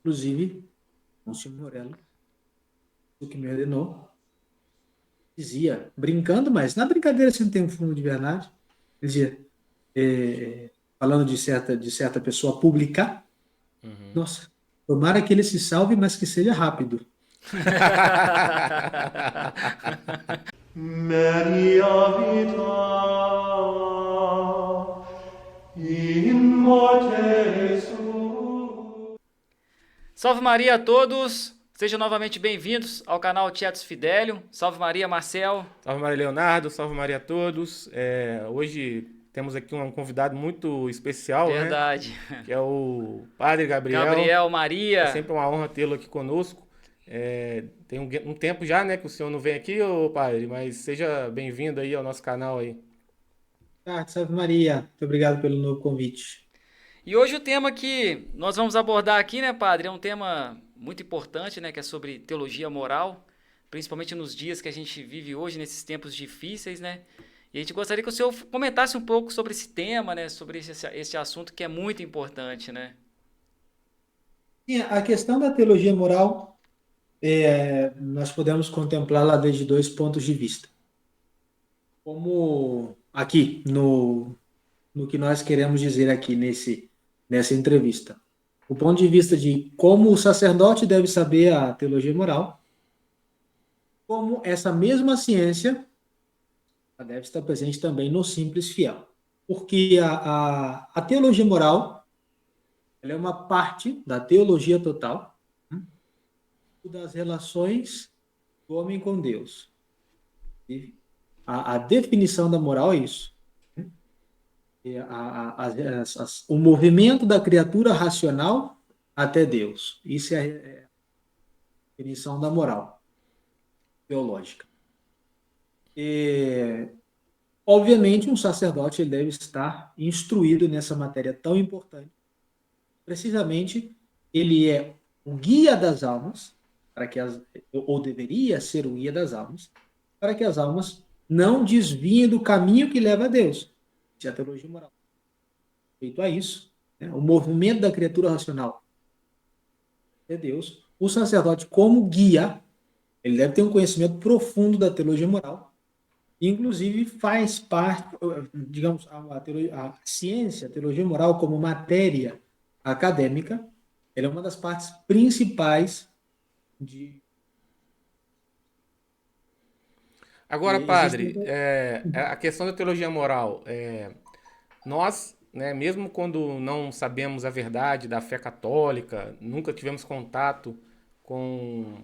Inclusive, Monsenhor Morello, o que me ordenou, dizia, brincando, mas na brincadeira você não tem um fundo de verdade, dizia, falando de certa pessoa pública, nossa, tomara que ele se salve, mas que seja rápido. Maria vita in morte su. Salve Maria a todos! Sejam novamente bem-vindos ao canal Tietos Fidelio. Salve Maria, Marcel. Salve Maria Leonardo, salve Maria a todos. Hoje temos aqui um convidado muito especial, né? Verdade. Que é o Padre Gabriel. Gabriel, É Maria. sempre uma honra tê-lo aqui conosco. Tem um tempo já, né, que o senhor não vem aqui, ô Padre, mas seja bem-vindo aí ao nosso canal aí. Tá, salve Maria, muito obrigado pelo novo convite. E hoje o tema que nós vamos abordar aqui, né, Padre, é um tema muito importante, né, que é sobre teologia moral, principalmente nos dias que a gente vive hoje, nesses tempos difíceis, né? E a gente gostaria que o senhor comentasse um pouco sobre esse tema, né, sobre esse assunto que é muito importante, né? E a questão da teologia moral, nós podemos contemplá-la desde dois pontos de vista. Como aqui, no que nós queremos dizer aqui nessa entrevista. O ponto de vista de como o sacerdote deve saber a teologia moral, como essa mesma ciência deve estar presente também no simples fiel. Porque a teologia moral ela é uma parte da teologia total, né, das relações do homem com Deus. E a definição da moral é isso. Né? O movimento da criatura racional até Deus. Isso é a definição da moral teológica. E, obviamente, um sacerdote ele deve estar instruído nessa matéria tão importante. Precisamente, ele é o guia das almas, para que ou deveria ser o guia das almas, para que as almas não desviem do caminho que leva a Deus. Isso é a teologia moral. Feito a isso, né, o movimento da criatura racional é Deus. O sacerdote, como guia, ele deve ter um conhecimento profundo da teologia moral, inclusive faz parte, digamos, a ciência, a teologia moral como matéria acadêmica, ela é uma das partes principais de Agora, existem. Padre, a questão da teologia moral, nós, né, mesmo quando não sabemos a verdade da fé católica, nunca tivemos contato com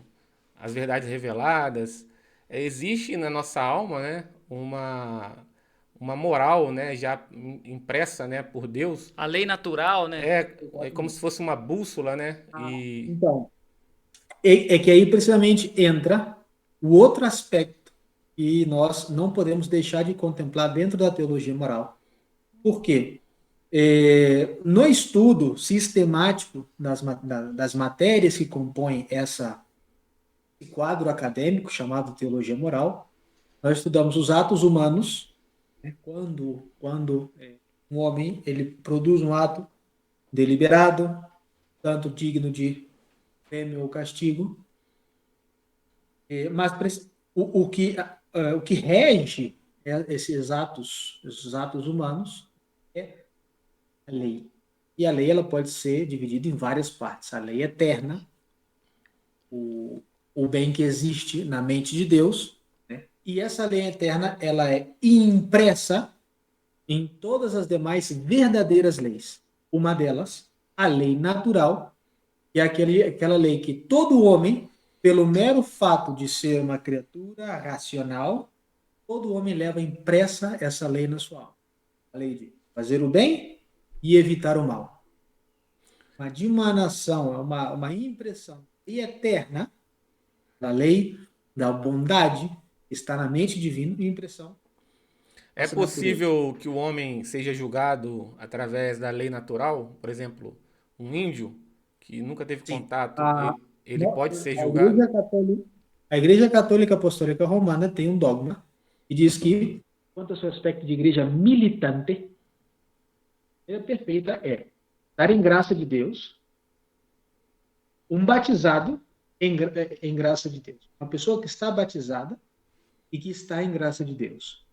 as verdades reveladas, existe na nossa alma, né, uma moral, né, já impressa, né, por Deus. A lei natural, né? É como se fosse uma bússola, né? E Então, é que aí precisamente entra o outro aspecto que nós não podemos deixar de contemplar dentro da teologia moral. Por quê? No estudo sistemático das matérias que compõem esse quadro acadêmico chamado teologia moral, nós estudamos os atos humanos, né, quando um homem ele produz um ato deliberado, tanto digno de prêmio ou castigo, mas o que rege esses atos humanos é a lei. E a lei ela pode ser dividida em várias partes. A lei eterna, o bem que existe na mente de Deus, né? E essa lei eterna ela é impressa em todas as demais verdadeiras leis. Uma delas, a lei natural, que é aquela lei que todo homem, pelo mero fato de ser uma criatura racional, todo homem leva impressa essa lei na sua alma. A lei de fazer o bem e evitar o mal. Uma dimanação, uma impressão e eterna da lei da bondade que está na mente divina e impressão é dessa natureza. possível que o homem seja julgado através da lei natural? Por exemplo, um índio que nunca teve Sim. contato, A, ele pode ser a julgado? Igreja Católica Apostólica Romana tem um dogma que diz que, quanto ao seu aspecto de igreja militante, a perfeita é dar em graça de Deus um batizado em graça de Deus. Uma pessoa que está batizada e que está em graça de Deus.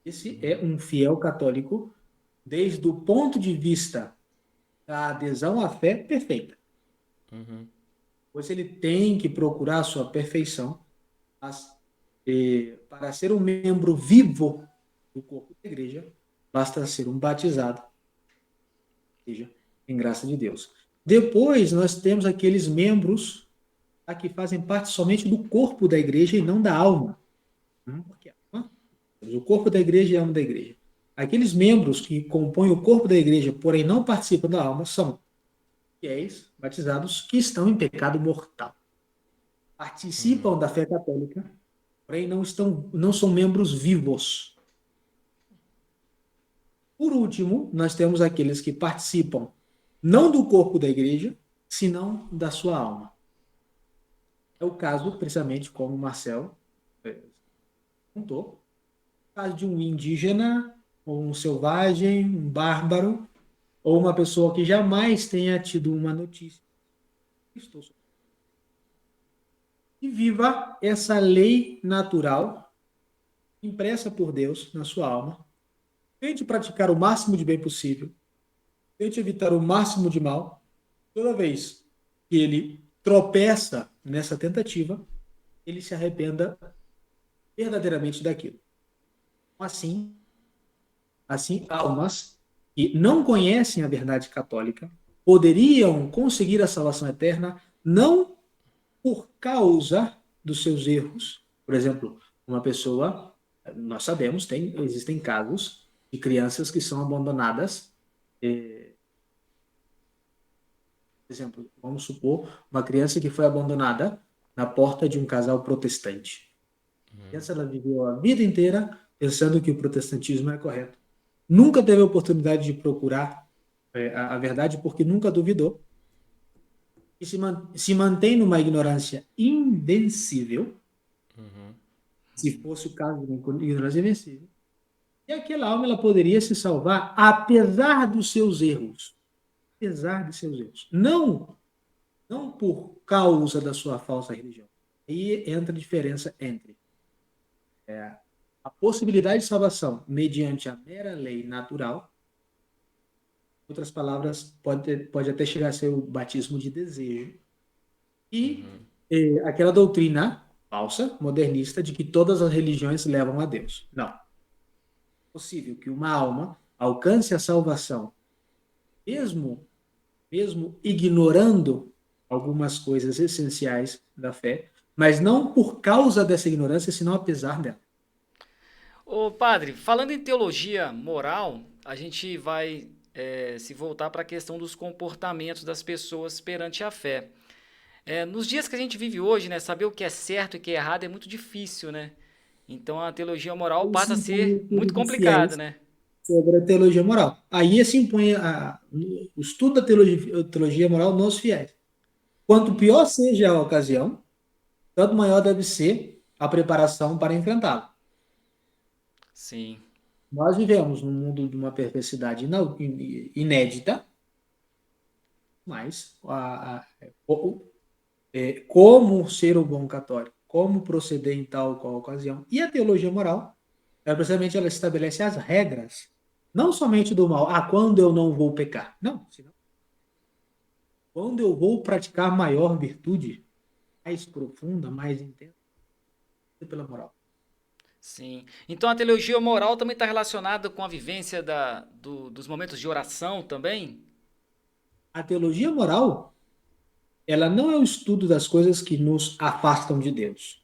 Esse é um fiel católico desde o ponto de vista da adesão à fé perfeita. Uhum. Pois ele tem que procurar a sua perfeição, mas para ser um membro vivo do corpo da igreja, basta ser um batizado, seja em graça de Deus. Depois nós temos aqueles membros que fazem parte somente do corpo da igreja e não da alma. Porque o corpo da igreja é a alma da igreja. Aqueles membros que compõem o corpo da igreja, porém não participam da alma, são fiéis, batizados, que estão em pecado mortal. Participam da fé católica, porém não são membros vivos. Por último, nós temos aqueles que participam não do corpo da igreja, senão da sua alma. É o caso, precisamente, como o Marcel contou, o caso de um indígena, ou um selvagem, um bárbaro, ou uma pessoa que jamais tenha tido uma notícia. E viva essa lei natural impressa por Deus na sua alma. Tente praticar o máximo de bem possível. Tente evitar o máximo de mal. Toda vez que ele tropeça nessa tentativa, ele se arrependa verdadeiramente daquilo. Assim, almas que não conhecem a verdade católica poderiam conseguir a salvação eterna não por causa dos seus erros. Por exemplo, uma pessoa, nós sabemos, existem casos de crianças que são abandonadas. Por exemplo, vamos supor uma criança que foi abandonada na porta de um casal protestante. A criança, ela viveu a vida inteira pensando que o protestantismo é correto. Nunca teve a oportunidade de procurar a verdade porque nunca duvidou. E se mantém numa ignorância invencível, se fosse o caso de uma ignorância invencível, e aquela alma ela poderia se salvar apesar dos seus erros. Apesar de seus erros. Não por causa da sua falsa religião. Aí entra a diferença entre a possibilidade de salvação mediante a mera lei natural. Em outras palavras, pode até chegar a ser o batismo de desejo. E aquela doutrina falsa, modernista, de que todas as religiões levam a Deus. Não. É possível que uma alma alcance a salvação, mesmo ignorando algumas coisas essenciais da fé, mas não por causa dessa ignorância, senão apesar dela. Ô, padre, falando em teologia moral, a gente vai se voltar para a questão dos comportamentos das pessoas perante a fé. Nos dias que a gente vive hoje, né, saber o que é certo e o que é errado é muito difícil, né? Então a teologia moral passa a ser muito complicado, né? Sobre a teologia moral. Aí se impõe o estudo da teologia moral nos fiéis. Quanto pior seja a ocasião, tanto maior deve ser a preparação para enfrentá-la. Sim. Nós vivemos num mundo de uma perversidade inédita, mas como ser um bom católico, como proceder em tal ou qual ocasião. E a teologia moral, precisamente ela estabelece as regras, não somente do mal. Quando eu não vou pecar. Não, senão, quando eu vou praticar maior virtude, mais profunda, mais intensa, pela moral. Sim. Então a teologia moral também está relacionada com a vivência dos momentos de oração também? A teologia moral, ela não é o estudo das coisas que nos afastam de Deus.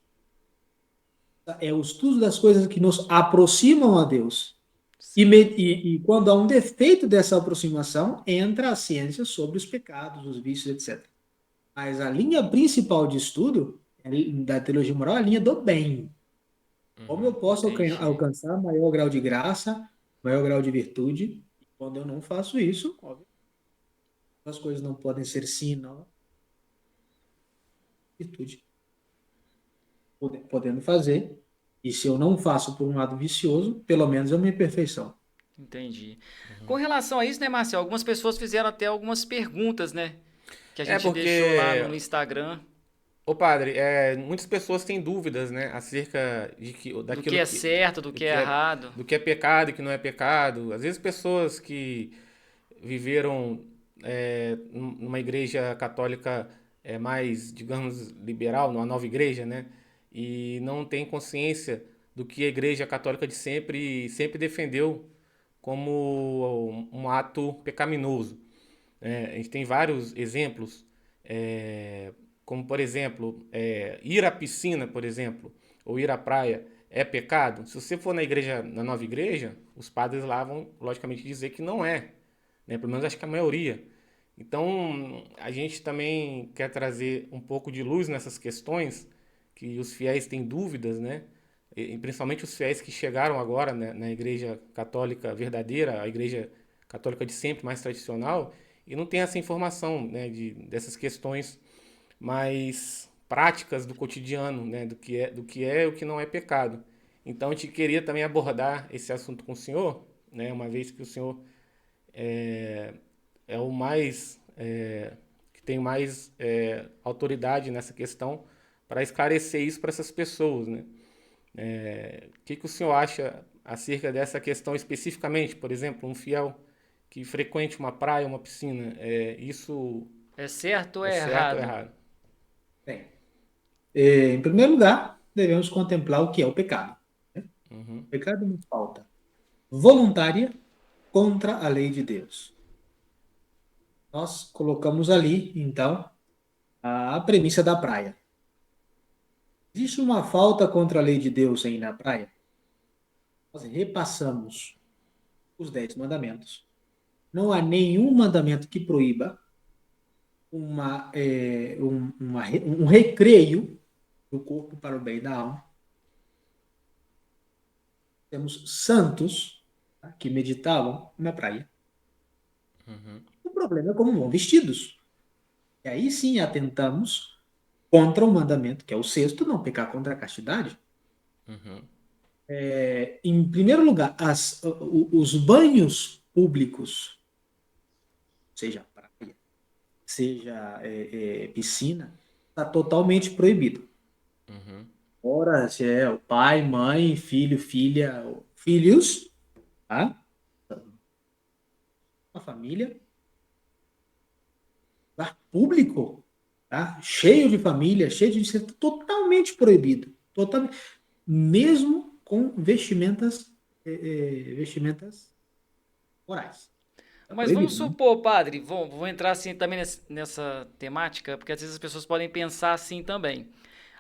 É o estudo das coisas que nos aproximam a Deus. E quando há um defeito dessa aproximação, entra a ciência sobre os pecados, os vícios, etc. Mas a linha principal de estudo da teologia moral é a linha do bem. Como eu posso alcançar maior grau de graça, maior grau de virtude, e quando eu não faço isso, óbvio, as coisas não podem ser sim, não. Virtude. Podendo fazer, e se eu não faço por um lado vicioso, pelo menos eu me aperfeiçoo. Entendi. Com relação a isso, né, Marcelo? Algumas pessoas fizeram até algumas perguntas, né? que a É gente deixou lá porque, no Instagram, ô padre, muitas pessoas têm dúvidas, né, acerca do que daquilo é certo, do do que que é é, errado. do que é pecado e que não é pecado. Às vezes pessoas que viveram numa igreja católica mais, digamos, liberal, numa nova igreja, né? E não têm consciência do que a igreja católica de sempre defendeu como um ato pecaminoso. A gente tem vários exemplos, como por exemplo, ir à piscina, por exemplo, ou ir à praia é pecado. Se você for na igreja, na nova igreja, os padres lá vão logicamente dizer que não é, né? Pelo menos acho que a maioria. Então, a gente também quer trazer um pouco de luz nessas questões, que os fiéis têm dúvidas, né? E principalmente os fiéis que chegaram agora, né, na igreja católica verdadeira, a igreja católica de sempre, mais tradicional, e não tem essa informação, né, dessas questões mais práticas do cotidiano, né, do que é e o que não é pecado. Então, a gente queria também abordar esse assunto com o senhor, né, uma vez que o senhor é o mais que tem mais autoridade nessa questão para esclarecer isso para essas pessoas, né? O que o senhor acha acerca dessa questão especificamente? Por exemplo, um fiel que frequente uma praia, uma piscina, isso É certo ou é é certo ou errado? errado? Bem, em primeiro lugar, devemos contemplar o que é o pecado. Né? O pecado é uma falta voluntária contra a lei de Deus. Nós colocamos ali, então, a premissa da praia. Existe uma falta contra a lei de Deus aí na praia? Nós repassamos os 10 mandamentos. Não há nenhum mandamento que proíba um recreio do corpo para o bem da alma. Temos santos, tá, que meditavam na praia. O problema é como vão vestidos. E aí sim atentamos contra o mandamento, que é o sexto, não pecar contra a castidade. Em primeiro lugar, os banhos públicos, seja praia, seja piscina, está totalmente proibido. Ora, se é o pai, mãe, filho, filha, filhos, tá? A família, tá? Público, tá? Cheio de família, cheio de ser totalmente proibido, totalmente, mesmo com vestimentas morais, tá Mas vamos proibido, né? supor, padre, vou entrar assim também nessa temática, porque às vezes as pessoas podem pensar assim também.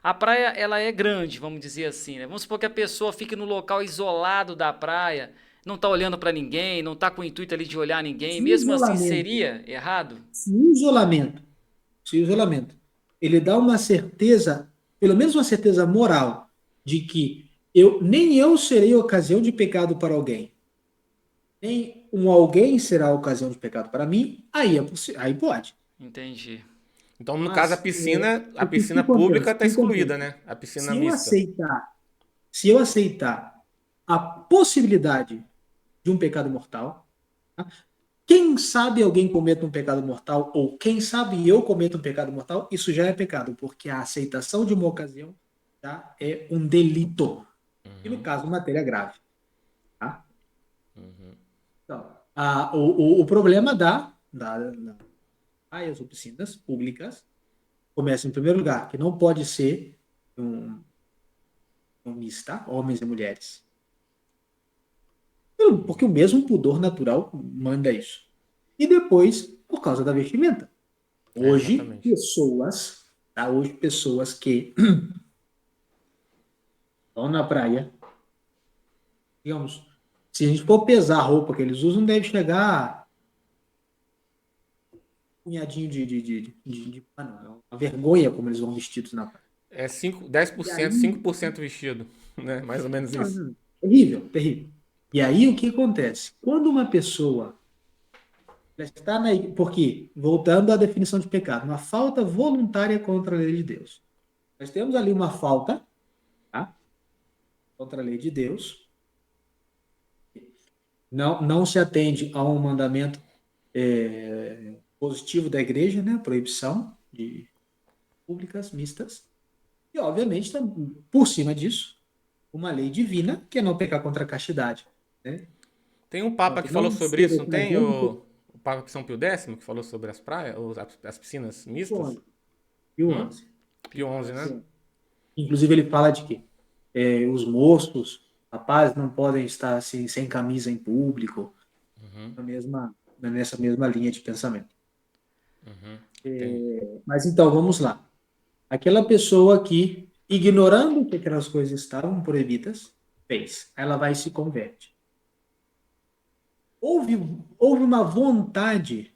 A praia, ela é grande, vamos dizer assim, né? Vamos supor que a pessoa fique no local isolado da praia, não tá olhando para ninguém, não tá com o intuito ali de olhar ninguém, Se o mesmo assim isolamento, seria errado? se o isolamento, se o isolamento, ele dá uma certeza, pelo menos uma certeza moral, de que nem eu serei ocasião de pecado para alguém, nem um alguém será ocasião de pecado para mim, aí pode. Entendi. Então, no caso, Mas a o que piscina pública acontece? O está que excluída, acontece? né? A piscina Se eu mista. aceitar, se eu aceitar a possibilidade de um pecado mortal, tá? Quem sabe alguém cometa um pecado mortal, ou quem sabe eu cometa um pecado mortal, isso já é pecado, porque a aceitação de uma ocasião já é um delito. E no caso, matéria grave. Tá? Então, o problema das praias ou piscinas públicas começa em primeiro lugar, que não pode ser um mista, homens e mulheres. Porque o mesmo pudor natural manda isso. E depois, por causa da vestimenta. Hoje, Exatamente. pessoas que estão na praia, digamos, se a gente for pesar a roupa que eles usam, deve chegar um punhadinho não, é uma vergonha como eles vão vestidos na praia. É 5, dez por E cento, aí, 5% vestido, né? Mais ou menos não, isso. não, terrível, terrível. E aí o que acontece? Quando uma pessoa está na. Porque, voltando à definição de pecado, uma falta voluntária contra a lei de Deus. Nós temos ali uma falta, tá? Contra a lei de Deus, não se atende a um mandamento positivo da igreja, né? Proibição de públicas mistas. E, obviamente, por cima disso, uma lei divina que é não pecar contra a castidade, né? Tem um Então, Papa que que falou não sobre ser isso, não tem? evangélico, O Papa São Pio X, que falou sobre as praias, ou as piscinas Pio mistas? 11. Pio Hum? 11. Pio Pio XI, né? XI. Inclusive, ele fala de que os moços, rapazes, não podem estar assim, sem camisa em público, nessa mesma linha de pensamento. Tem. Mas então, vamos lá. Aquela pessoa que, ignorando que aquelas coisas estavam proibidas, fez. Ela vai e se converte. Houve, houve uma vontade,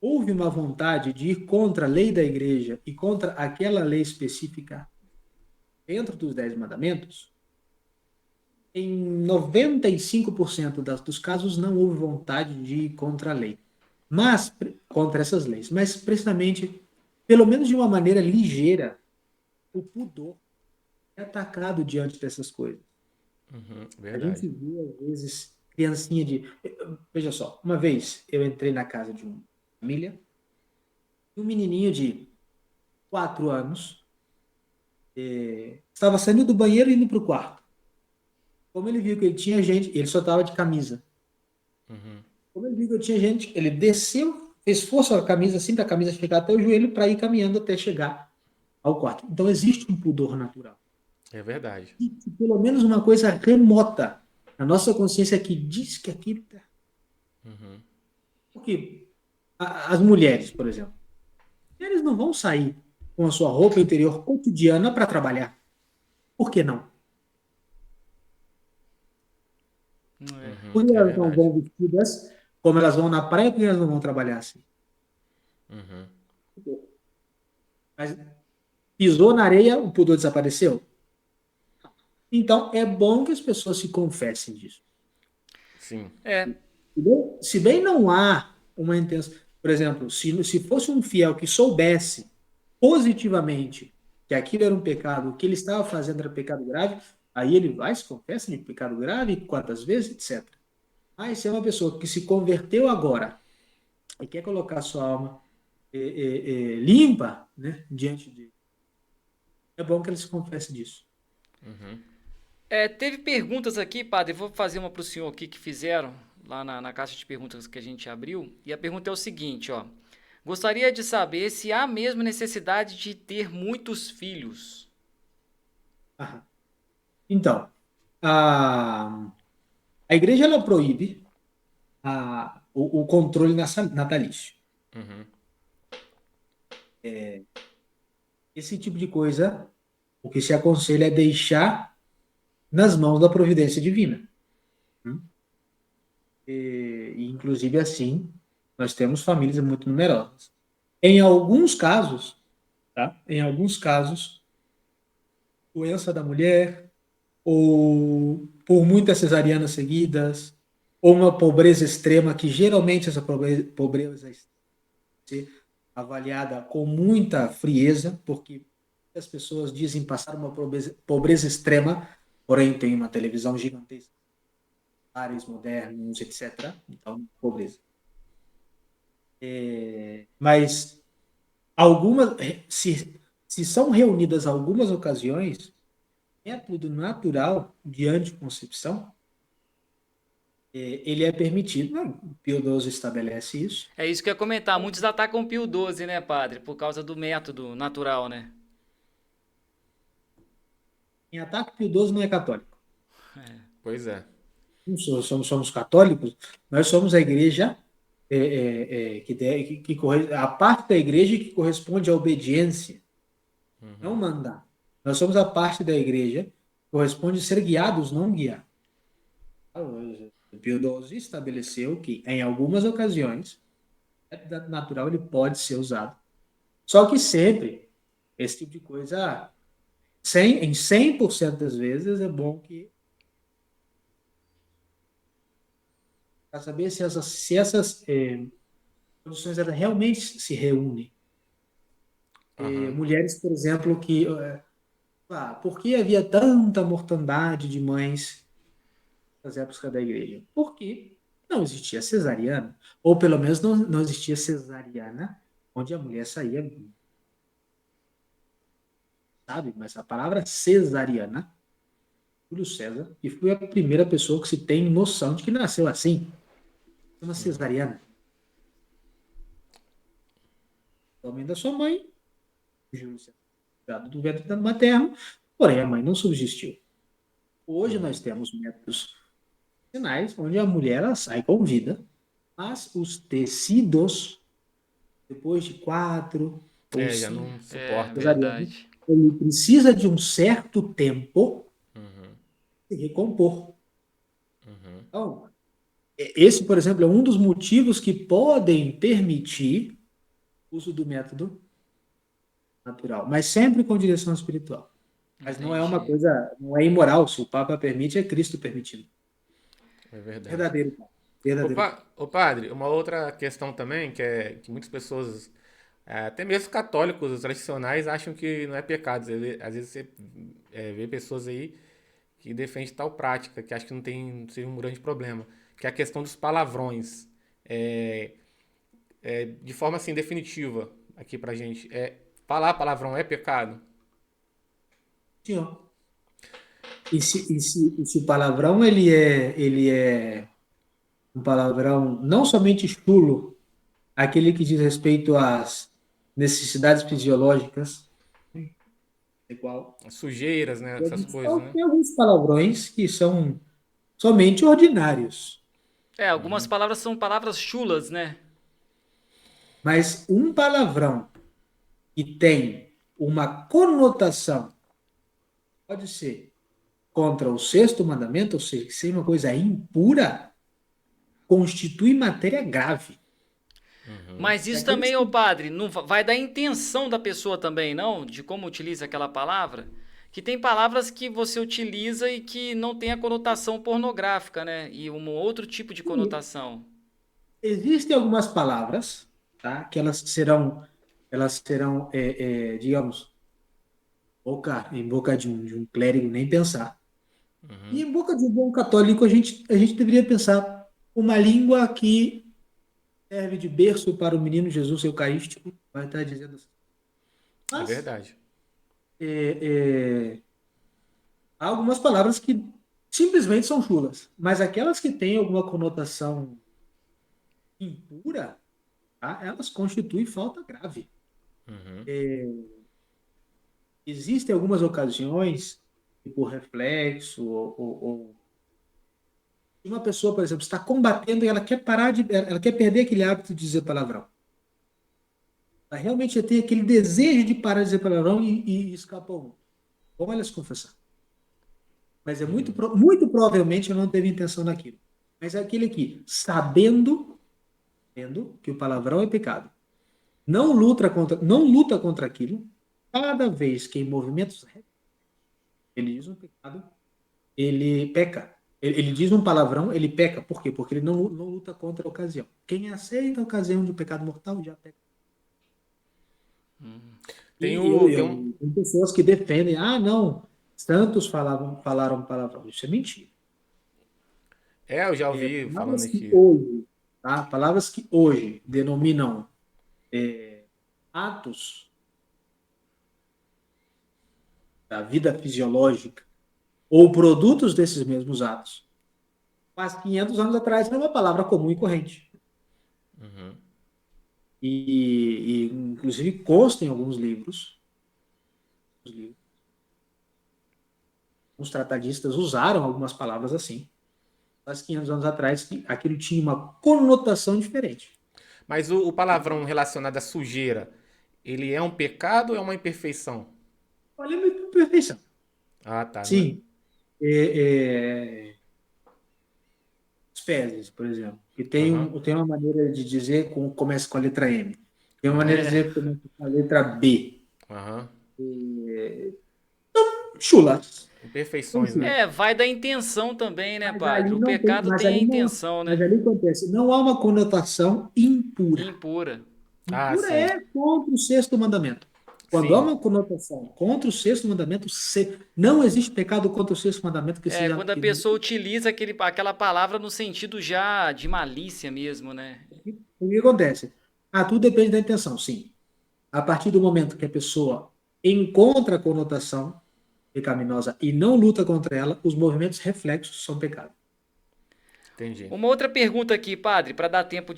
houve uma vontade de ir contra a lei da igreja e contra aquela lei específica dentro dos 10 mandamentos? Em 95% dos casos não houve vontade de ir contra a lei, mas contra essas leis, mas precisamente, pelo menos de uma maneira ligeira, o pudor é atacado diante dessas coisas. A gente Verdade. vê, às vezes, criancinha de. Veja só, uma vez eu entrei na casa de uma família, e um menininho de 4 anos estava saindo do banheiro e indo para o quarto. Como ele viu que ele tinha gente, ele só estava de camisa. Como ele viu que eu tinha gente, ele desceu, fez força a camisa assim, para a camisa chegar até o joelho, para ir caminhando até chegar ao quarto. Então existe um pudor natural. É verdade. E pelo menos uma coisa remota na nossa consciência que diz que aquilo está. Porque as mulheres, por exemplo, eles não vão sair com a sua roupa interior cotidiana para trabalhar. Por que não? Porque É elas não verdade. vão vestidas como elas vão na praia, porque elas não vão trabalhar assim. Mas pisou na areia, o pudor desapareceu. Então, é bom que as pessoas se confessem disso. Sim. É, Se bem não há uma intenção. Por exemplo, se fosse um fiel que soubesse positivamente que aquilo era um pecado, o que ele estava fazendo era pecado grave, aí ele vai, se confessa de pecado grave, quantas vezes, etc. Mas se é uma pessoa que se converteu agora e quer colocar sua alma limpa, né, diante de. É bom que ele se confesse disso. teve perguntas aqui, padre. Vou fazer uma para o senhor aqui que fizeram lá na caixa de perguntas que a gente abriu. E a pergunta é o seguinte, ó. Gostaria de saber se há mesmo necessidade de ter muitos filhos. Aham. Então, a igreja ela proíbe o controle natalício. Esse tipo de coisa, o que se aconselha é deixar nas mãos da providência divina. Inclusive assim, nós temos famílias muito numerosas. Em alguns casos, tá? Em alguns casos, doença da mulher, ou por muitas cesarianas seguidas, ou uma pobreza extrema, que geralmente essa pobreza ser avaliada com muita frieza, porque as pessoas dizem passar uma pobreza extrema, porém tem uma televisão gigantesca, áreas modernos, etc. Então, pobreza. Mas algumas, se são reunidas algumas ocasiões, método natural de anticoncepção, ele é permitido. O Pio XII estabelece isso. É isso que eu ia comentar. Muitos atacam o Pio XII, né, padre? Por causa do método natural, né? Em ataque, Pio XII não é católico. Pois é. Somos católicos, nós somos a igreja a parte da igreja que corresponde à obediência, não mandar. Nós somos a parte da igreja que corresponde a ser guiados, não guiar. O Pio XII estabeleceu que, em algumas ocasiões, o método natural ele pode ser usado. Só que sempre, esse tipo de coisa, em 100% das vezes, é bom que para saber se essas condições elas realmente se reúnem. Mulheres, por exemplo, que por que havia tanta mortandade de mães nas épocas da igreja? Porque não existia cesariana, ou pelo menos não existia cesariana, onde a mulher saía, sabe? Mas a palavra cesariana, Júlio César, e foi a primeira pessoa que se tem noção de que nasceu assim, uma cesariana. O homem da sua mãe, Júlio César, tirado do ventre materno, porém a mãe não subsistiu. Hoje nós temos métodos sinais onde a mulher ela sai com vida, mas os tecidos, depois de 4 ou Já 5 não É suporta. verdade. ele precisa de um certo tempo Uhum, se recompor. uhum. Então, esse, por exemplo, é um dos motivos que podem permitir o uso do método natural, mas sempre com direção espiritual. Mas não é uma Entendi. coisa, não é imoral. Se o Papa permite, é Cristo permitindo. É verdade. Verdadeiro, Papa. Verdadeiro. Papa. Ô padre, uma outra questão também, que muitas pessoas, até mesmo católicos tradicionais, acham que não é pecado. Às vezes você vê pessoas aí que defendem tal prática, que acham que não seria um grande problema, que é a questão dos palavrões. É, de forma assim definitiva aqui pra gente, falar palavrão é pecado? Sim, ó. E se o palavrão ele é um palavrão não somente chulo, aquele que diz respeito às necessidades fisiológicas, igual. Sujeiras, né? Essas coisas, né? Tem alguns palavrões que são somente ordinários, Algumas palavras são palavras chulas, né? mas um palavrão que tem uma conotação, pode ser contra o sexto mandamento, ou seja, que seja uma coisa impura, constitui matéria grave. Mas isso Aqueles também, ô que padre, não vai da intenção da pessoa também, não? De como utiliza aquela palavra? Que tem palavras que você utiliza e que não tem a conotação pornográfica, né? E um outro tipo de conotação. existem algumas palavras, tá? Que elas serão, digamos, em boca de um clérigo nem pensar. E em boca de um bom católico a gente deveria pensar uma língua que serve de berço para o menino Jesus Eucarístico, vai estar dizendo assim. É Mas verdade. há algumas palavras que simplesmente são chulas, mas aquelas que têm alguma conotação impura, tá? Elas constituem falta grave. Existem algumas ocasiões, que por reflexo, ou uma pessoa, por exemplo, está combatendo e ela quer perder aquele hábito de dizer palavrão. Ela realmente tem aquele desejo de parar de dizer palavrão e escapa ao mundo. Bom ela se confessar. Mas muito provavelmente ela não teve intenção naquilo. Mas é aquele aqui, sabendo que o palavrão é pecado, não luta contra aquilo, cada vez que em movimentos ele diz um pecado, ele peca. Ele diz um palavrão, ele peca. Por quê? Porque ele não luta contra a ocasião. Quem aceita a ocasião de um pecado mortal já peca. Tem, E tem pessoas que defendem, não, santos falaram palavrão. Isso é mentira. eu já ouvi falando Palavras que aqui. hoje, tá? Palavras que hoje denominam atos da vida fisiológica ou produtos desses mesmos atos. Mas 500 anos atrás era uma palavra comum e corrente. E inclusive consta em alguns livros, os tratadistas usaram algumas palavras assim, mas 500 anos atrás aquilo tinha uma conotação diferente. Mas o palavrão relacionado à sujeira, ele é um pecado ou é uma imperfeição? Olha a minha perfeição. Ah, tá. Sim. As fezes, por exemplo, que tem uma maneira de dizer que começa com a letra M. Tem uma maneira de dizer que começa com a letra B. Aham. Chulas. Imperfeições, né? Vai da intenção também, né, Mas padre? ali O não tem, pecado mas tem a ali não, intenção, mas né? ali acontece, não há uma conotação impura. Impura. Ah, Impura sim. é contra o sexto mandamento. Quando há Sim. uma conotação contra o sexto mandamento, não existe pecado contra o sexto mandamento que É, seja. quando a pessoa utiliza aquela palavra no sentido já de malícia mesmo, né? O que acontece? Ah, tudo depende da intenção, sim. A partir do momento que a pessoa encontra a conotação pecaminosa e não luta contra ela, os movimentos reflexos são pecado. Entendi. Uma outra pergunta aqui, padre, para dar tempo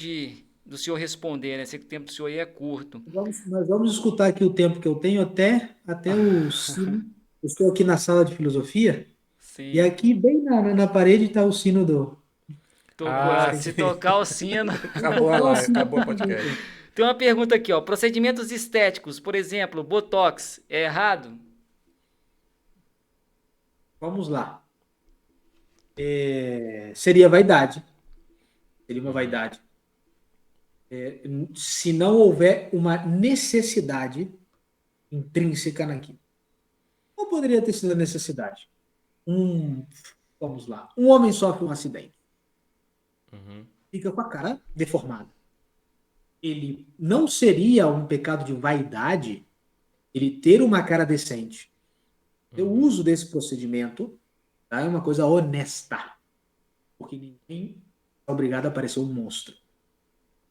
do senhor responder, né? Sei que o tempo do senhor aí é curto. Nós vamos escutar aqui o tempo que eu tenho até o sino. Eu estou aqui na sala de filosofia e Sim. aqui, bem na parede, está o sino do. Ah, Se sim. tocar o sino. Acabou a live, acabou o podcast. Tem uma pergunta aqui, ó. Procedimentos estéticos, por exemplo, Botox, é errado? Vamos lá. Seria vaidade. Seria uma vaidade. Se não houver uma necessidade intrínseca naquilo. Qual poderia ter sido a necessidade? Vamos lá. Um homem sofre um acidente. Fica com a cara deformada. Ele não seria um pecado de vaidade ele ter uma cara decente. O uso desse procedimento, tá, é uma coisa honesta. Porque ninguém é obrigado a parecer um monstro.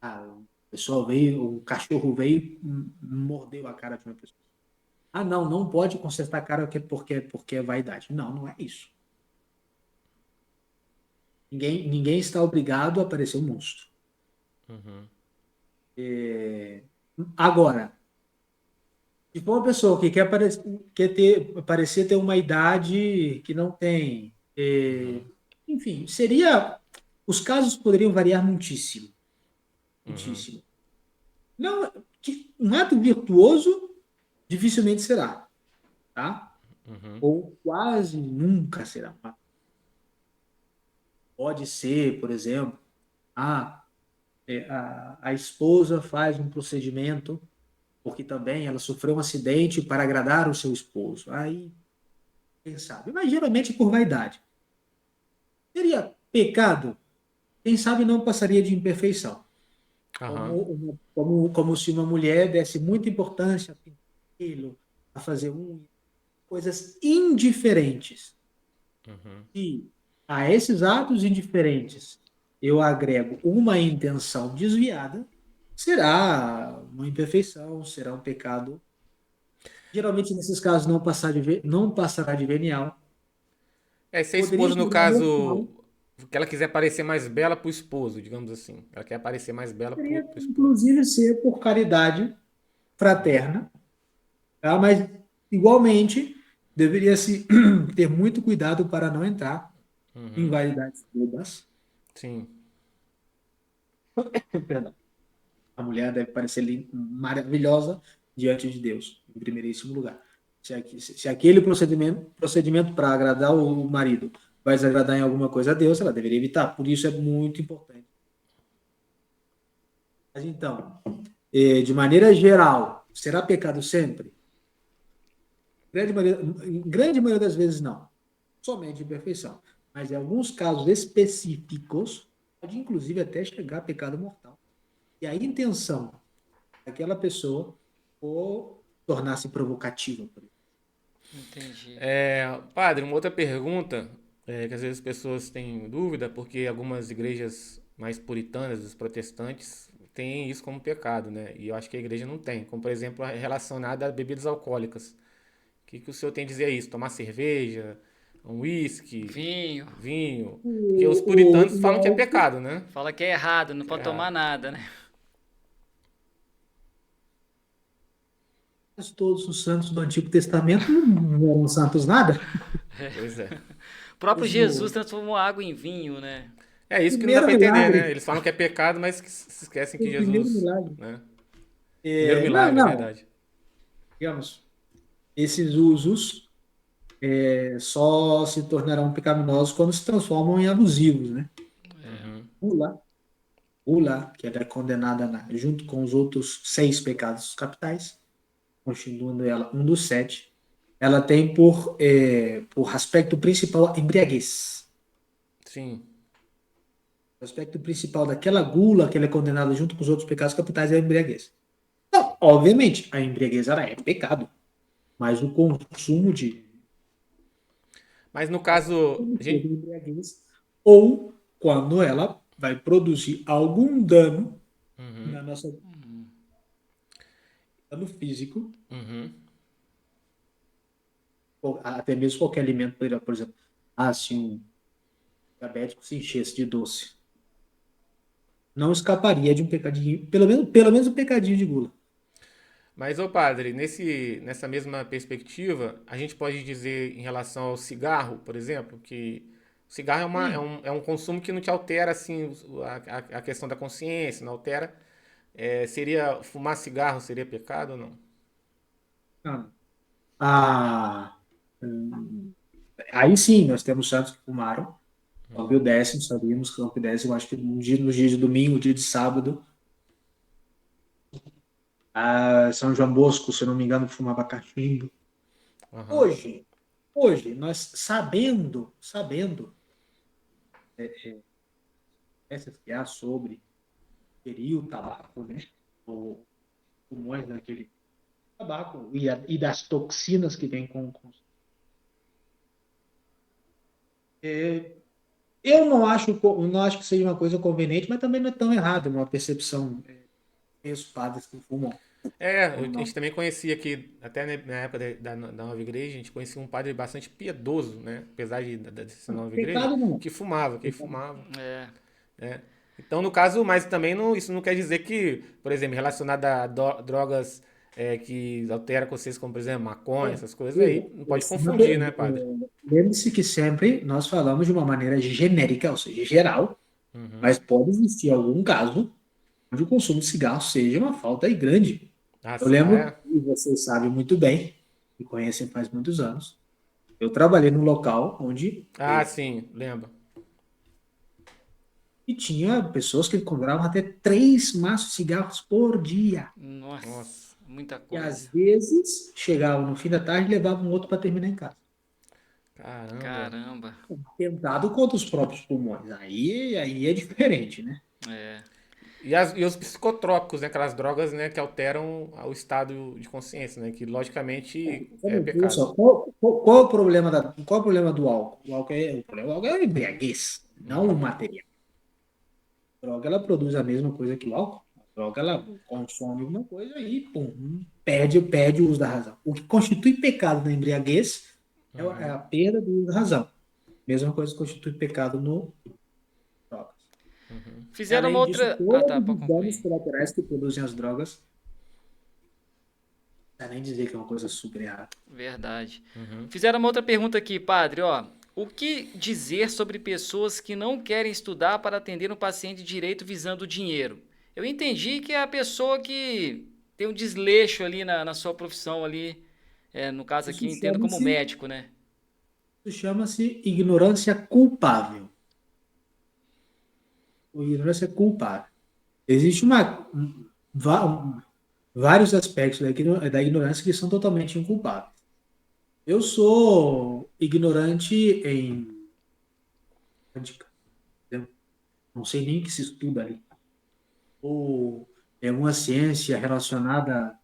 A pessoa veio, o cachorro veio e mordeu a cara de uma pessoa. Ah, não pode consertar a cara porque é vaidade. Não, não é isso. Ninguém está obrigado a parecer um monstro. Agora, se for uma pessoa que parecer ter uma idade que não tem, enfim, os casos poderiam variar muitíssimo, muitíssimo. Não, um ato virtuoso dificilmente será, tá? Ou quase nunca será. Pode ser, por exemplo, a esposa faz um procedimento porque também ela sofreu um acidente para agradar o seu esposo. Aí, quem sabe? Mas geralmente por vaidade. Seria pecado? Quem sabe não passaria de imperfeição. Aham. Como se uma mulher desse muita importância a pintar cabelo, a fazer coisas indiferentes. E a esses atos indiferentes eu agrego uma intenção desviada, será uma imperfeição, será um pecado. Geralmente, nesses casos, não passará de venial. Se a Poderia esposa, no chegar mortal. caso, que ela quiser parecer mais bela pro esposo, digamos assim. Ela quer parecer mais bela Poderia, pro esposo. inclusive, ser por caridade fraterna, tá? Mas, igualmente, deveria-se ter muito cuidado para não entrar em vaidades bobas. Sim. Perdão. A mulher deve parecer maravilhosa diante de Deus, em primeiríssimo lugar. Se aquele procedimento para agradar o marido vai desagradar em alguma coisa a Deus, ela deveria evitar. Por isso é muito importante. Mas então, de maneira geral, será pecado sempre? Em grande maioria das vezes, não. Somente imperfeição. Mas em alguns casos específicos, pode inclusive até chegar a pecado mortal. E a intenção daquela pessoa ou tornar-se provocativa. Por exemplo. Entendi. Padre, uma outra pergunta, que às vezes as pessoas têm dúvida, porque algumas igrejas mais puritanas, os protestantes, têm isso como pecado, né? E eu acho que a igreja não tem, como por exemplo relacionada a bebidas alcoólicas. O que o senhor tem a dizer a isso? Tomar cerveja, um uísque, Vinho. vinho? Porque os puritanos falam que é pecado, né? Fala que é errado, não Que é pode tomar errado. nada, né? Todos os santos do Antigo Testamento não eram santos nada. Pois é. O próprio Jesus Mesmo transformou água em vinho, né? É isso o que não dá primeiro pra entender, né? milagre, Eles falam que é pecado, mas que se esquecem que o primeiro Jesus, milagre. né? Primeiro Não, milagre, é não. verdade. Digamos, esses usos só se tornarão pecaminosos quando se transformam em abusivos, né? Pula, que ela é condenada junto com os outros 6 pecados capitais, constituindo ela um dos 7. Ela tem por aspecto principal a embriaguez. Sim. O aspecto principal daquela gula que ela é condenada junto com os outros pecados capitais é a embriaguez. Não, Obviamente, a embriaguez ela é pecado, mas o consumo de Mas no caso, a gente, embriaguez ou quando ela vai produzir algum dano uhum, na nossa dano físico, uhum. ou até mesmo qualquer alimento, por exemplo, se um diabético se enchesse de doce, não escaparia de um pecadinho, pelo menos um pecadinho de gula. Mas, ô padre, nessa mesma perspectiva, a gente pode dizer em relação ao cigarro, por exemplo, que o cigarro Sim, é um consumo que não te altera assim a questão da consciência, não altera. Seria fumar cigarro seria pecado ou não? cara. Ah, hum, aí sim, nós temos santos que fumaram. Campo décimo, sabíamos que Campo décimo, acho que nos dias de domingo, dia de sábado, São João Bosco, se eu não me engano, fumava cachimbo. Aham. Hoje, hoje, nós sabendo essas que há sobre gerir o tabaco, né? O pulmões daquele tabaco e das toxinas que vem com é, eu não acho que seja uma coisa conveniente, mas também não é tão errado, uma percepção. Conheço padres que fumam, A não, gente não. também conhecia aqui, até na época da nova igreja, a gente conhecia um padre bastante piedoso, né? Apesar dessa nova igreja, Pecado não. que Pecado. fumava, É, né? Então, no caso, mas também não, isso não quer dizer que, por exemplo, relacionado a drogas que alteram a consciência, como por exemplo, maconha, essas coisas aí, não pode confundir, né, padre? Lembre-se que sempre nós falamos de uma maneira genérica, ou seja, geral, Uhum. mas pode existir algum caso onde o consumo de cigarro seja uma falta aí grande. Ah, Eu ah, lembro, é? e vocês sabem muito bem, me conhecem faz muitos anos, eu trabalhei num local onde Ah, sim, lembro. e tinha pessoas que compravam até 3 maços de cigarros por dia. nossa, Nossa, muita E coisa. às vezes chegavam no fim da tarde e levavam outro para terminar em casa. caramba. Caramba. Tentado contra os próprios pulmões. Aí é diferente, né? É. E os psicotrópicos, né? Aquelas drogas, né, que alteram o estado de consciência, né? Que logicamente é Olha pecado. só, qual é o problema qual é o problema do álcool? O problema do álcool é a embriaguez, não o material. A droga, ela produz a mesma coisa que o álcool. A droga, ela consome alguma coisa e, pum, perde o uso da razão. O que constitui pecado na embriaguez é a perda do uso da razão. Mesma coisa que constitui pecado no drogas. E, Fizeram uma além disso, outra. Ah, tá, todos para os danos concluir. colaterais que produzem as drogas, não dá nem dizer que é uma coisa super errada. Verdade. Fizeram uma outra pergunta aqui, padre, ó. O que dizer sobre pessoas que não querem estudar para atender um paciente de direito visando o dinheiro? Eu entendi que é a pessoa que tem um desleixo ali na sua profissão ali, no caso aqui, Isso eu entendo como chama-se médico, né? isso chama-se ignorância culpável. O ignorância culpável. Existe vários aspectos da ignorância que são totalmente inculpáveis. Eu sou ignorante em quântica, entendeu? Não sei nem o que se estuda ali. Ou é uma ciência relacionada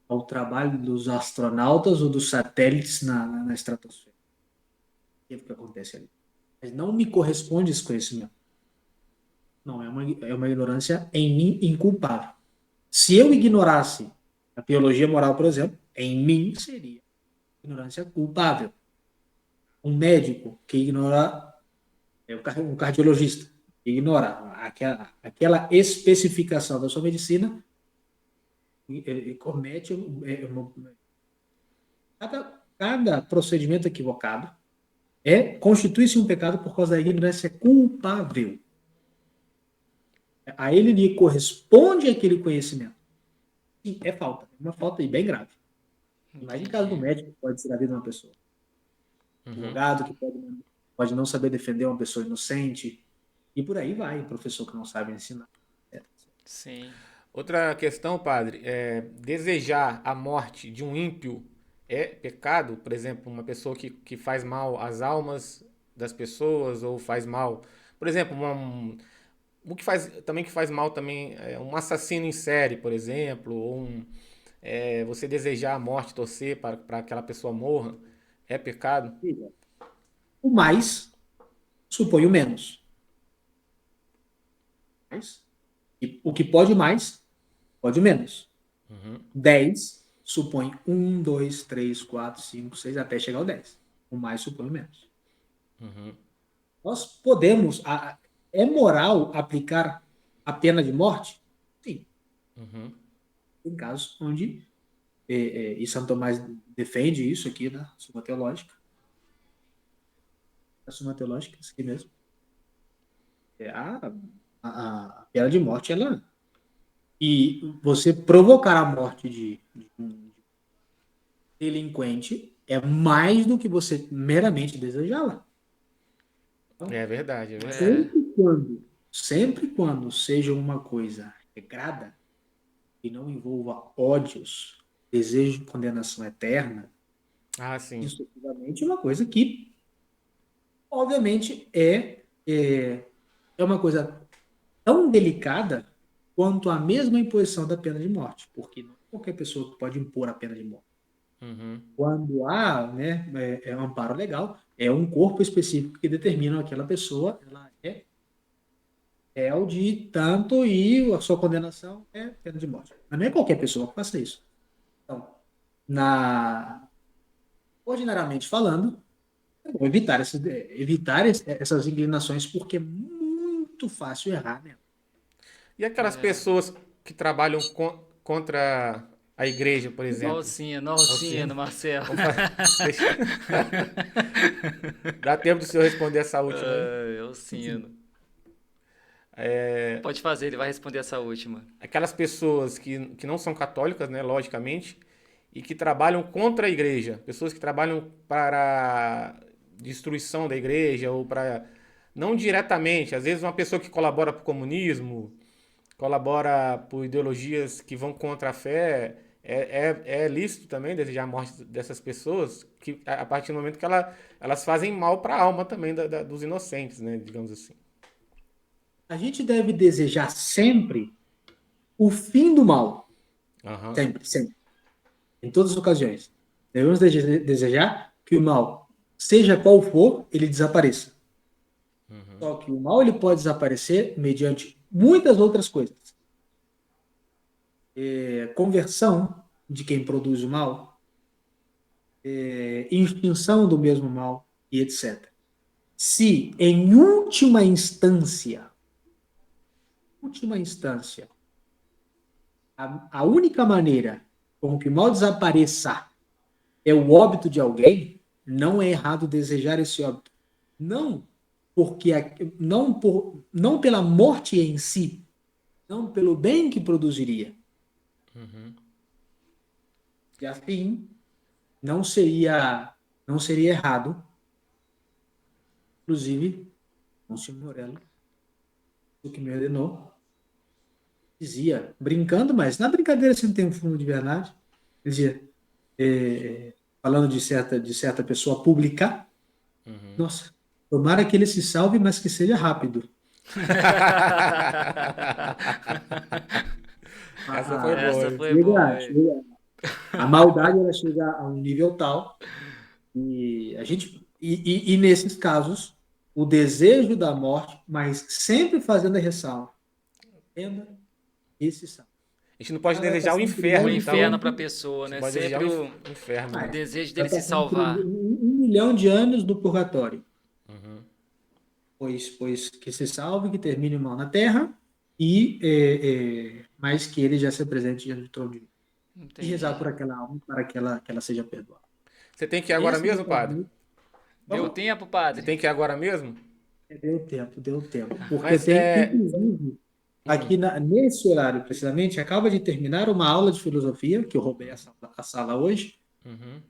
ao trabalho dos astronautas ou dos satélites na estratosfera. O que acontece ali? Mas não me corresponde esse conhecimento. Não, é uma ignorância em mim inculpável. Se eu ignorasse a teologia moral, por exemplo, em mim seria ignorância culpável. Um médico que ignora, um cardiologista que ignora aquela especificação da sua medicina, ele comete cada procedimento equivocado constitui-se um pecado por causa da ignorância culpável. A ele lhe corresponde aquele conhecimento. Sim, é falta. É uma falta bem grave. Imagine o caso do Entendi. médico que pode tirar a vida de uma pessoa. Uhum. Advogado que pode não saber defender uma pessoa inocente. E por aí vai, o professor que não sabe ensinar. É. Sim. Outra questão, padre, é desejar a morte de um ímpio é pecado? Por exemplo, uma pessoa que faz mal às almas das pessoas ou faz mal, por exemplo, o que faz mal também é um assassino em série, por exemplo, ou você desejar a morte, torcer para aquela pessoa morra, é pecado? O mais supõe o menos. O que pode mais, pode menos. 10 supõe 1, 2, 3, 4, 5, 6, até chegar ao 10. O mais supõe o menos. Nós podemos... É moral aplicar a pena de morte? Sim. Tem casos onde, e Santo Tomás defende isso aqui na Suma Teológica. A Suma Teológica, isso aqui mesmo. A pena de morte, ela... E você provocar a morte de um delinquente é mais do que você meramente desejá-la. É verdade, é verdade. Sempre quando seja uma coisa regrada e não envolva ódios, desejo de condenação eterna, Sim. isso é uma coisa que, obviamente, é uma coisa tão delicada quanto a mesma imposição da pena de morte, porque não qualquer pessoa pode impor a pena de morte. Quando há amparo legal, é um corpo específico que determina aquela pessoa, ela é réu de tanto e a sua condenação é pena de morte. Mas não é qualquer pessoa que faça isso. Então, ordinariamente falando, é bom evitar essas inclinações, porque é muito fácil errar, né? E aquelas pessoas que trabalham contra a igreja, por exemplo? Olha o sino, Marcelo. Dá tempo do senhor responder essa última aí? É o sino. Pode fazer, ele vai responder essa última. Aquelas pessoas que não são católicas, né, logicamente, e que trabalham contra a igreja, pessoas que trabalham para destruição da igreja ou para... Não diretamente, às vezes uma pessoa que colabora para o comunismo, colabora por ideologias que vão contra a fé, é lícito também desejar a morte dessas pessoas, que a partir do momento que elas fazem mal para a alma também dos inocentes, né, digamos assim. A gente deve desejar sempre o fim do mal. Sempre, sempre. Em todas as ocasiões. Devemos desejar que o mal, seja qual for, ele desapareça. Só que o mal ele pode desaparecer mediante muitas outras coisas. Conversão de quem produz o mal, extinção do mesmo mal e etc. Se, em última instância, a única maneira com que o mal desapareça é o óbito de alguém, não é errado desejar esse óbito. Não pela morte em si, não pelo bem que produziria. E assim, não seria errado, inclusive, Monsenhor Morello, o que me ordenou, dizia, brincando, mas na brincadeira você não tem um fundo de verdade, dizia, falando de certa pessoa pública, nossa, tomara que ele se salve, mas que seja rápido. Essa foi boa. Essa foi boa. A maldade ela chega a um nível tal e a gente e nesses casos o desejo da morte, mas sempre fazendo a ressalva, entenda esse salvo. A gente não pode desejar o inferno. O inferno para a pessoa, né? Sempre o inferno. O desejo dele se salvar. 1 milhão de anos do purgatório. Pois que se salve, que termine o mal na terra mas que ele já se apresente diante do trono de Deus. E rezar por aquela alma para que ela seja perdoada. Você tem que ir agora mesmo, padre? Deu tempo, padre? Você tem que ir agora mesmo? Deu tempo. Porque inclusive, aqui nesse horário, precisamente, acaba de terminar uma aula de filosofia, que eu roubei a sala hoje,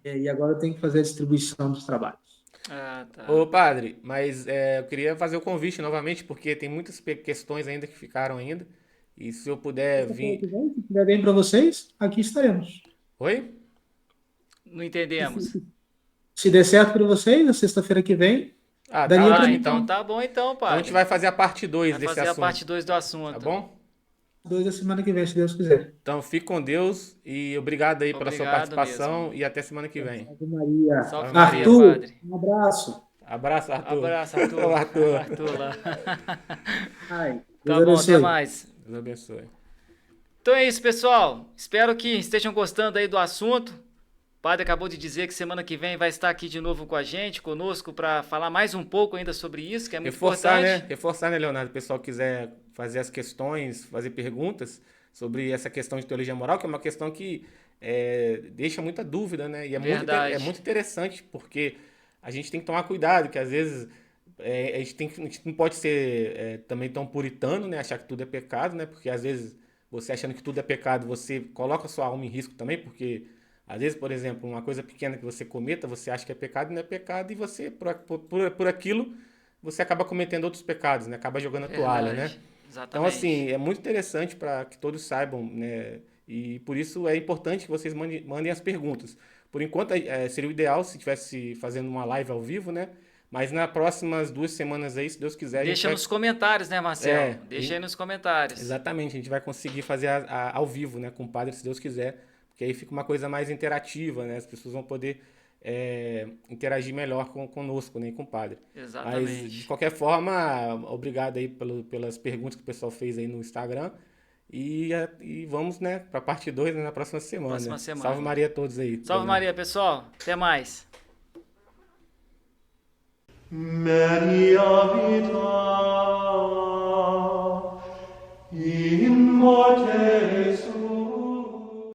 e agora eu tenho que fazer a distribuição dos trabalhos. Tá. Ô, padre, mas eu queria fazer o convite novamente, porque tem muitas questões ainda que ficaram ainda. E se eu puder vir... Se estiver bem para vocês, aqui estaremos. Oi? Não entendemos. Se der certo para vocês, na sexta-feira que vem, então tá bom então, padre. Então a gente vai fazer a parte 2 desse assunto. Vai fazer a parte 2 do assunto. Tá bom? 2 da semana que vem, se Deus quiser. Então, fique com Deus e obrigado aí pela sua Obrigado participação mesmo. e até semana que vem. Salve Maria. Salve Salve Maria, Maria. Arthur, Padre. um abraço. Abraço, Arthur. Abraço, Arthur. O Arthur. Arthur lá. Ai, Tá Deus bom, até abençoe. mais. Deus abençoe. Então é isso, pessoal. Espero que estejam gostando aí do assunto. O padre acabou de dizer que semana que vem vai estar aqui de novo com a gente, conosco, para falar mais um pouco ainda sobre isso, que é muito importante. Reforçar, né, Leonardo? O pessoal quiser fazer as questões, fazer perguntas sobre essa questão de teologia moral, que é uma questão que deixa muita dúvida, né? E Verdade. é muito interessante, porque a gente tem que tomar cuidado, que às vezes a gente não pode ser também tão puritano, né? Achar que tudo é pecado, né? Porque às vezes você achando que tudo é pecado, você coloca a sua alma em risco também, porque às vezes, por exemplo, uma coisa pequena que você cometa, você acha que é pecado e não é pecado, e você, por aquilo, você acaba cometendo outros pecados, né? Acaba jogando a toalha, né? Verdade. Então, Exatamente. assim, é muito interessante para que todos saibam, né? E por isso é importante que vocês mandem as perguntas. Por enquanto, seria o ideal se estivesse fazendo uma live ao vivo, né? Mas nas próximas 2 semanas aí, se Deus quiser, a gente Deixa vai... nos comentários, né, Marcelo? É, Deixa aí nos comentários. Exatamente, a gente vai conseguir fazer ao vivo, né, com o padre, se Deus quiser, porque aí fica uma coisa mais interativa, né, as pessoas vão poder interagir melhor conosco, né, e com o padre. Mas, de Exatamente. qualquer forma, obrigado aí pelas perguntas que o pessoal fez aí no Instagram, e vamos, né, para a parte 2, né, na próxima semana. Próxima semana. Salve Maria a todos aí. Salve Maria, pessoal. Até mais. Maria vita